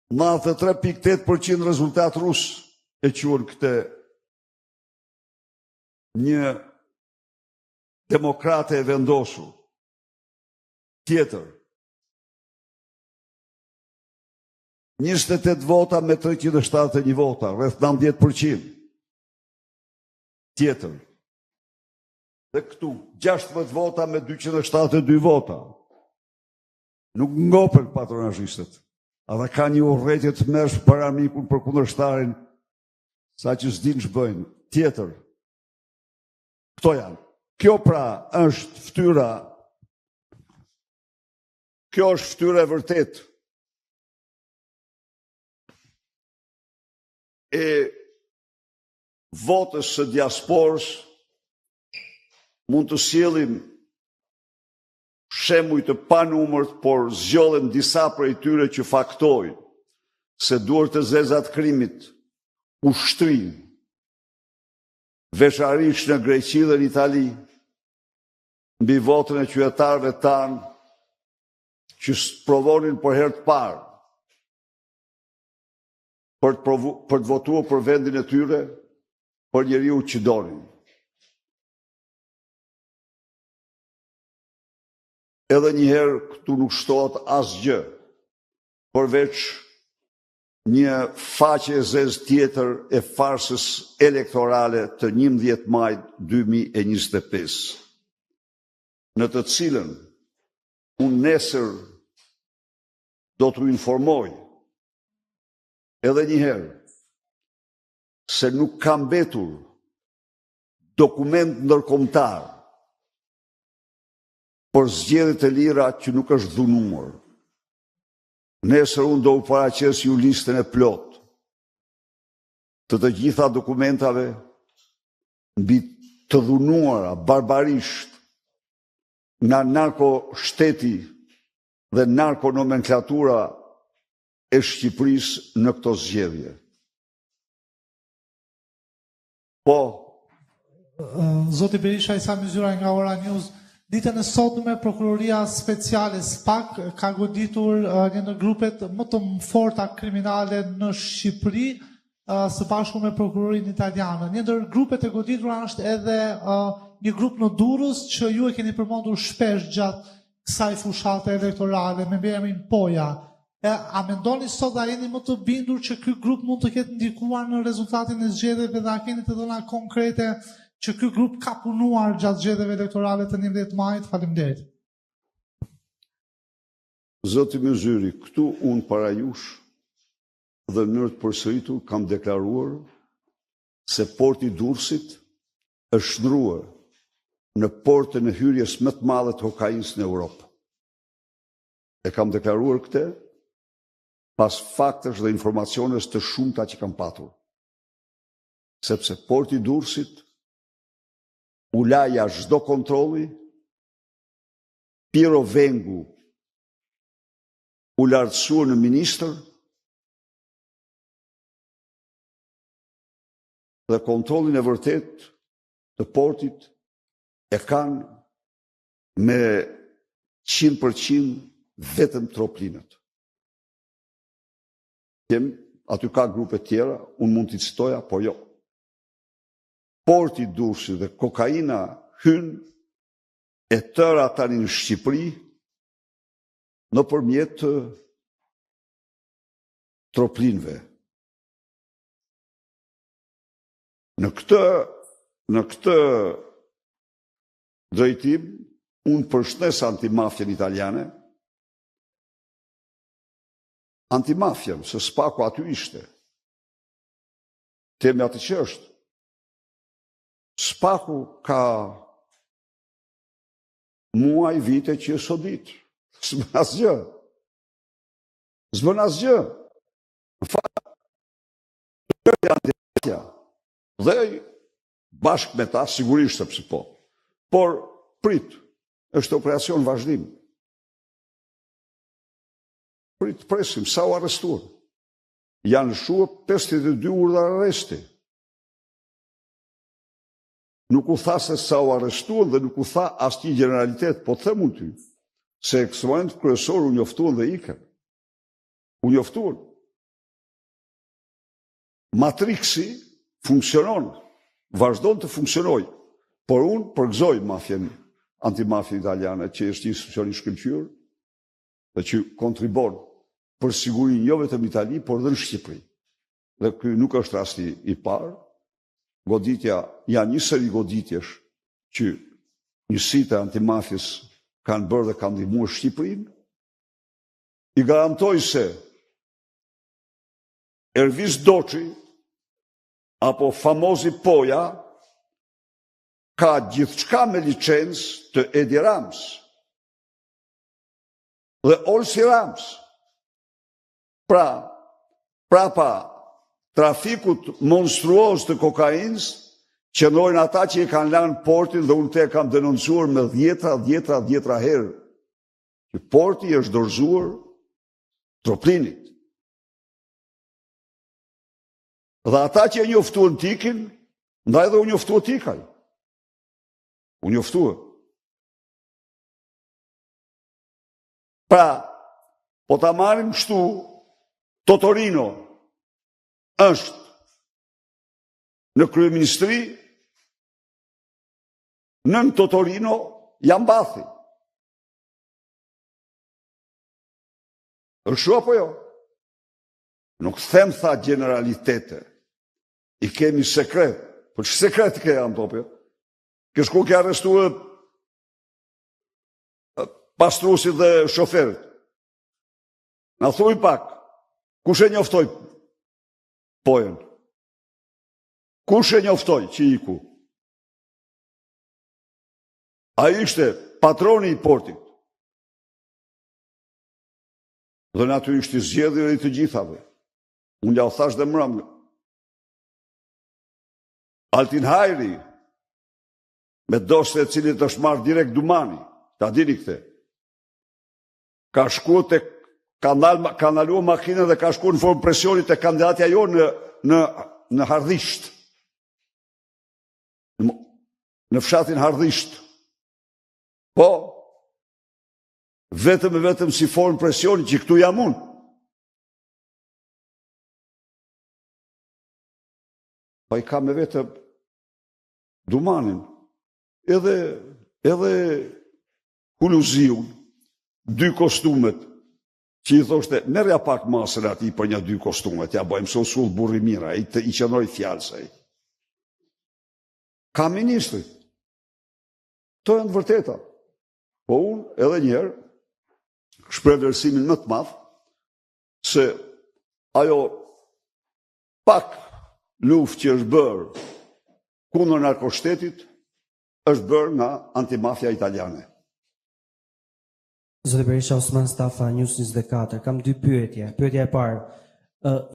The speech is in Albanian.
93.8% rezultat rus e quhen këtë një demokrate e vendosur. Tjetër, 28 vota me 371 vota, rreth 90%. Tjetër, dhe këtu, 16 vota me 272 vota. Nuk ngopen patronazhistët. Ata ka një urrëtie të mërshme për amikun për kundërshtarin, sa që s'din ç'bëjnë. Tjetër, këto janë. Kjo pra është fytyra. Kjo është fytyra e vërtetë e votës së diasporës. Mund të sjellim shembuj të panumërt, por zgjodhem disa prej tyre që faktojnë se duart e zeza të krimit ushtrin veçanërisht në Greqi dhe në Itali mbi votën e qytetarëve tanë që provonin për herë të parë për të votuar për vendin e tyre, për njeriu që donin. Edhe njëherë këtu nuk shtohet asgjë, përveç një faqe e zezë tjetër e farsës elektorale të 11 majt 2025, në të cilën unë nesër do t'u informoj edhe njëherë se nuk ka mbetur dokument ndërkombëtar për zgjedhjet e lira që nuk është dhunuar. Nesër unë do u paraqes ju listën e plot të gjitha dokumentave mbi të dhunuara barbarisht nga narko-shteti dhe narko-nomenklatura e Shqipërisë në këto zgjedhje. Po. Zoti Berisha, Isa Myzyra nga Ora News. Ditën e sotme, Prokuroria Speciale SPAK ka goditur një në grupet më të forta kriminale në Shqipëri, së bashku me prokurorin italianë. Një ndër grupet e goditura është edhe një grup në Durrës që ju e keni përmendur shpesh gjatë kësaj fushate elektorale me emrin Poja. A mendoni sot a jeni më të bindur që ky grup mund të ketë ndikuar në rezultatin e zgjedhjeve dhe a keni të dhëna konkrete që ky grup ka punuar gjatë zgjedhjeve elektorale të 11 majit? Faleminderit. Zoti Myzyri, këtu unë para jush dhe në mënyrë të përsëritur kam deklaruar se porti i Durrësit është ndruar në portën e hyrjes më të madhe të kokainës në Europë. E kam deklaruar këtë pas faktesh dhe informaciones të shumta që kam patur. Sepse porti i Durrësit u la jashtë çdo kontrolli, Piero Vengu u lartësua në ministër dhe kontrollin e vërtet të portit e kanë me 100% vetëm troplinët. Aty ka grupe tjera, unë mund t'i citoja, po jo. Porti i Durrësit dhe kokaina hyn e tëra tani në Shqipëri nëpërmjet troplinëve. Në këtë drejtim, unë përshëndes antimafjen italiane, antimafjen, se SPAK-u aty ishte. Temi atë që është. SPAK-u ka muaj vite që e sodit. S'bën asgjë. S'bën asgjë. Në fakt, dhe bashkë me ta, sigurisht sepse po. Por, prit, është operacion vazhdim. Prit, presim, sa u arrestuar. Janë lëshuar 52 urdhra arresti. Nuk u tha se sa u arrestuar dhe nuk u tha asnjë generalitet, po them unë ty, se ekstremant kryesor u njoftuan dhe ikën. U njoftuan. matriksi funksionon, vazhdon të funksionoj, por unë përgëzoj mafjen, antimafjen italiane, që është një institucion i shkëlqyer dhe që kontribon për sigurinë jo vetëm në Itali, por edhe në Shqipëri. Dhe ky nuk është rasti i parë. Goditja, janë një seri goditjesh që njësitë e antimafjes kanë bërë dhe kanë ndihmuar Shqipërinë. I garantoj se Ervis Doçi apo famozi Poja ka gjithçka me licencë të Edi Rams dhe Olsi Rams. Pra, prapa trafikut monstruoz të kokainës, qëndrojnë ata që i kanë lanë portin dhe unë te kam denoncuar me dhjetra herë që porti është dorëzuar Troplinit. Dhe ata që e njoftuan Tikin, ndaj dhe u njoftua Tikaj. U njoftua. Pra, po ta marrim kështu, Totorino është në kryeministri, nën Totorino jam Bathi. Është apo jo? Nuk them tha generalitete. I kemi sekret. Po që sekret ke janë topje? Këshku ke arrestuar pastruesit dhe shoferët. Na thuj pak, kush e njoftoi Pojën? Kush e njoftoi që iku? Ai ishte patroni i portit. Dhe natyrisht i zgjedhur i të gjithave. Unë ja u thash dhe mbrëmje. Altin Hajri, me doste e cilit është marrë direkt Dumani, ta dini këte, ka shku të ka ndaluar makinën dhe ka shku në formë presionit të kandidatja jo në Hardhisht. Në fshatin Hardhisht. Po, vetëm si formë presionit që këtu jam unë. Pa i ka me vetëm Dumanin, edhe Huluziun, 2 kostumet, që i thoshte, merja pak masën ati për një 2 kostumet, ja bëjmë se usull burri mira, i qënoj fjalësaj. Ka ministrit. To janë të vërteta. Po unë, edhe njerë, shpreh vlerësimin më të madh, se ajo pak luftë që është bërë kundër narkoshtetit është bërë nga antimafia italiane. Zoti Berisha, Osman Stafa, News 24. Kam 2 pyetje. Pyetja e parë,